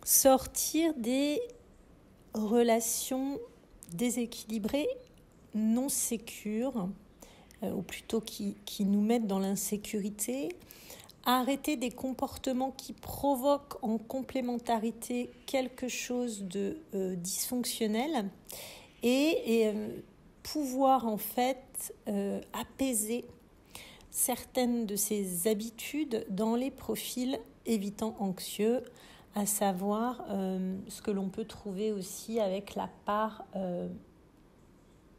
Sortir des relations déséquilibrées, non sécures, ou plutôt qui nous mettent dans l'insécurité, arrêter des comportements qui provoquent en complémentarité quelque chose de dysfonctionnel et pouvoir en fait apaiser certaines de ces habitudes dans les profils évitants anxieux, à savoir ce que l'on peut trouver aussi avec la part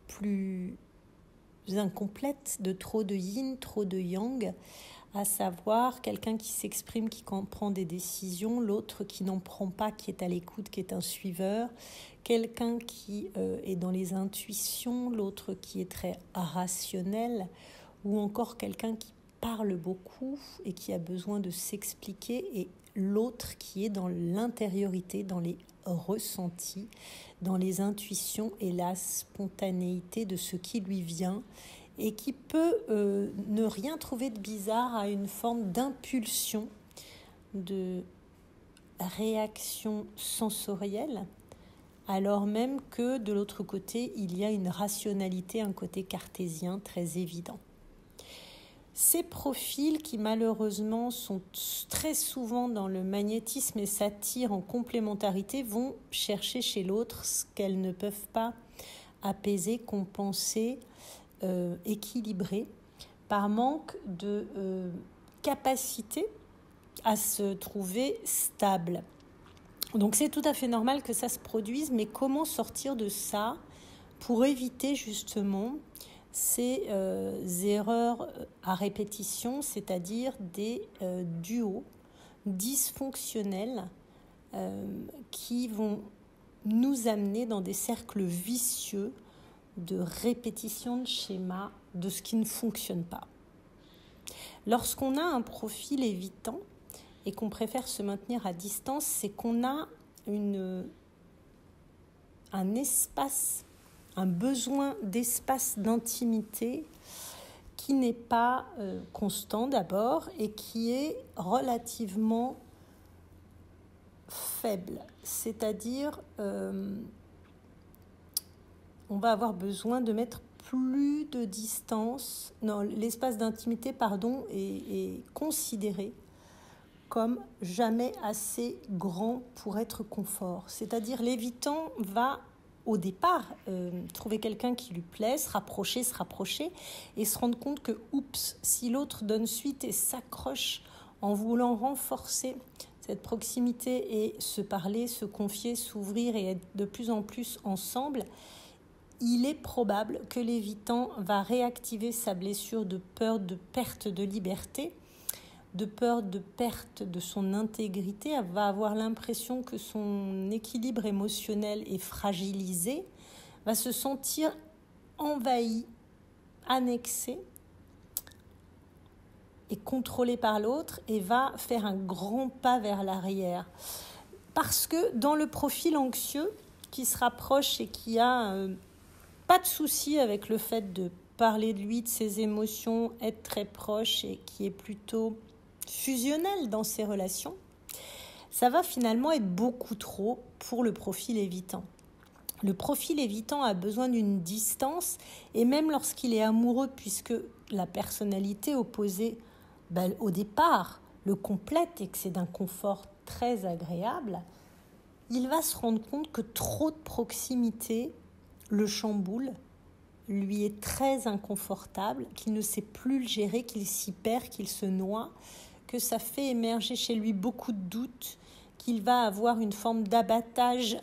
plus incomplète de trop de yin, trop de yang, à savoir quelqu'un qui s'exprime, qui prend des décisions, l'autre qui n'en prend pas, qui est à l'écoute, qui est un suiveur, quelqu'un qui est dans les intuitions, l'autre qui est très rationnel, ou encore quelqu'un qui parle beaucoup et qui a besoin de s'expliquer, et l'autre qui est dans l'intériorité, dans les ressentis, dans les intuitions et la spontanéité de ce qui lui vient, et qui peut ne rien trouver de bizarre à une forme d'impulsion, de réaction sensorielle, alors même que de l'autre côté, il y a une rationalité, un côté cartésien très évident. Ces profils qui malheureusement sont très souvent dans le magnétisme et s'attirent en complémentarité vont chercher chez l'autre ce qu'elles ne peuvent pas apaiser, compenser, équilibrer par manque de capacité à se trouver stable. Donc c'est tout à fait normal que ça se produise, mais comment sortir de ça pour éviter justement ces erreurs à répétition, c'est-à-dire des duos dysfonctionnels qui vont nous amener dans des cercles vicieux de répétition de schémas, de ce qui ne fonctionne pas. Lorsqu'on a un profil évitant et qu'on préfère se maintenir à distance, c'est qu'on a un espace, un besoin d'espace d'intimité qui n'est pas constant d'abord et qui est relativement faible. C'est-à-dire, on va avoir besoin de mettre plus de distance. Non, l'espace d'intimité, est considéré comme jamais assez grand pour être confort. C'est-à-dire, l'évitant va au départ trouver quelqu'un qui lui plaît, se rapprocher et se rendre compte que, si l'autre donne suite et s'accroche en voulant renforcer cette proximité et se parler, se confier, s'ouvrir et être de plus en plus ensemble, il est probable que l'évitant va réactiver sa blessure de peur de perte de liberté, de peur de perte de son intégrité. Elle va avoir l'impression que son équilibre émotionnel est fragilisé, va se sentir envahi, annexé et contrôlé par l'autre, et va faire un grand pas vers l'arrière. Parce que dans le profil anxieux qui se rapproche et qui a pas de souci avec le fait de parler de lui, de ses émotions, être très proche et qui est plutôt fusionnel dans ses relations, ça va finalement être beaucoup trop pour le profil évitant. Le profil évitant a besoin d'une distance, et même lorsqu'il est amoureux, puisque la personnalité opposée, au départ, le complète et que c'est d'un confort très agréable, il va se rendre compte que trop de proximité le chamboule, lui est très inconfortable, qu'il ne sait plus le gérer, qu'il s'y perd, qu'il se noie, que ça fait émerger chez lui beaucoup de doutes, qu'il va avoir une forme d'abattage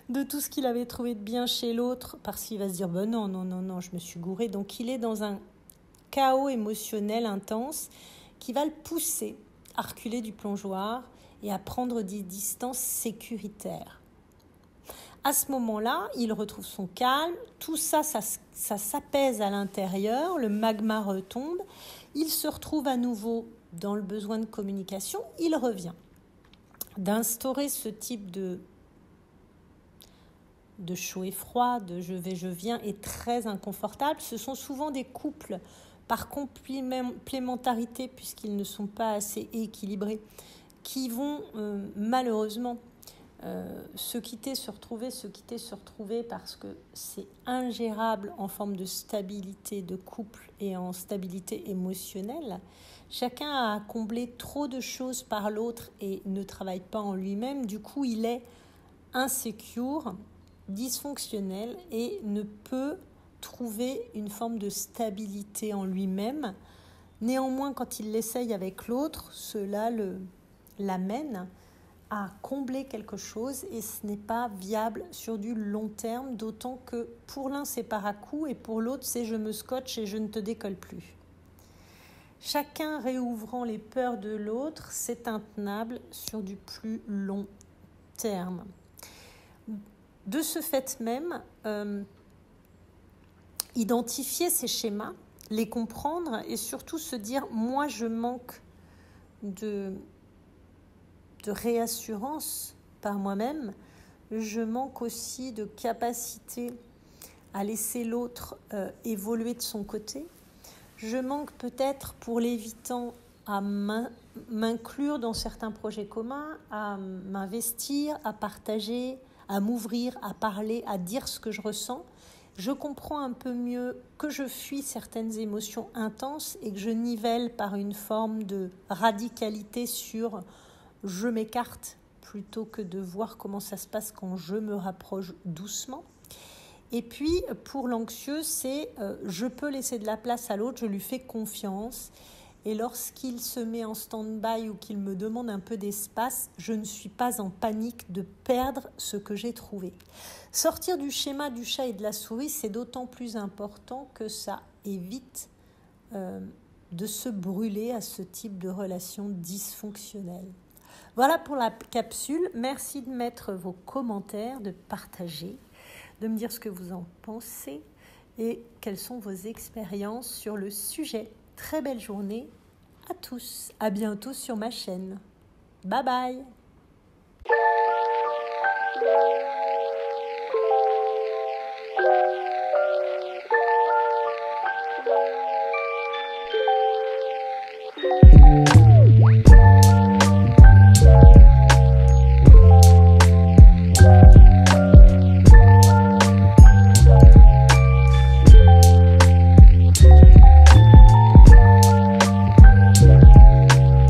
de tout ce qu'il avait trouvé de bien chez l'autre, parce qu'il va se dire non, je me suis gouré. Donc il est dans un chaos émotionnel intense qui va le pousser à reculer du plongeoir et à prendre des distances sécuritaires. À ce moment-là, il retrouve son calme, tout ça s'apaise à l'intérieur, le magma retombe, il se retrouve à nouveau dans le besoin de communication, il revient. D'instaurer ce type de chaud et froid, de je vais, je viens est très inconfortable. Ce sont souvent des couples par complémentarité, puisqu'ils ne sont pas assez équilibrés, qui vont malheureusement se quitter, se retrouver parce que c'est ingérable en forme de stabilité de couple et en stabilité émotionnelle. Chacun a comblé trop de choses par l'autre et ne travaille pas en lui-même. Du coup, il est insécure, dysfonctionnel et ne peut trouver une forme de stabilité en lui-même. Néanmoins, quand il l'essaye avec l'autre, cela l'amène à combler quelque chose et ce n'est pas viable sur du long terme, d'autant que pour l'un c'est par à-coup et pour l'autre c'est je me scotche et je ne te décolle plus. Chacun réouvrant les peurs de l'autre, c'est intenable sur du plus long terme. De ce fait même, identifier ces schémas, les comprendre et surtout se dire « moi je manque de réassurance par moi-même, je manque aussi de capacité à laisser l'autre évoluer de son côté, je manque peut-être pour l'évitant à m'inclure dans certains projets communs, à m'investir, à partager, à m'ouvrir, à parler, à dire ce que je ressens. Je comprends un peu mieux que je fuis certaines émotions intenses et que je nivelle par une forme de radicalité sur je m'écarte plutôt que de voir comment ça se passe quand je me rapproche doucement. Et puis, pour l'anxieux, c'est je peux laisser de la place à l'autre, je lui fais confiance. Et lorsqu'il se met en stand-by ou qu'il me demande un peu d'espace, je ne suis pas en panique de perdre ce que j'ai trouvé. Sortir du schéma du chat et de la souris, c'est d'autant plus important que ça évite de se brûler à ce type de relation dysfonctionnelle. Voilà pour la capsule. Merci de mettre vos commentaires, de partager, de me dire ce que vous en pensez et quelles sont vos expériences sur le sujet. Très belle journée à tous. À bientôt sur ma chaîne. Bye bye.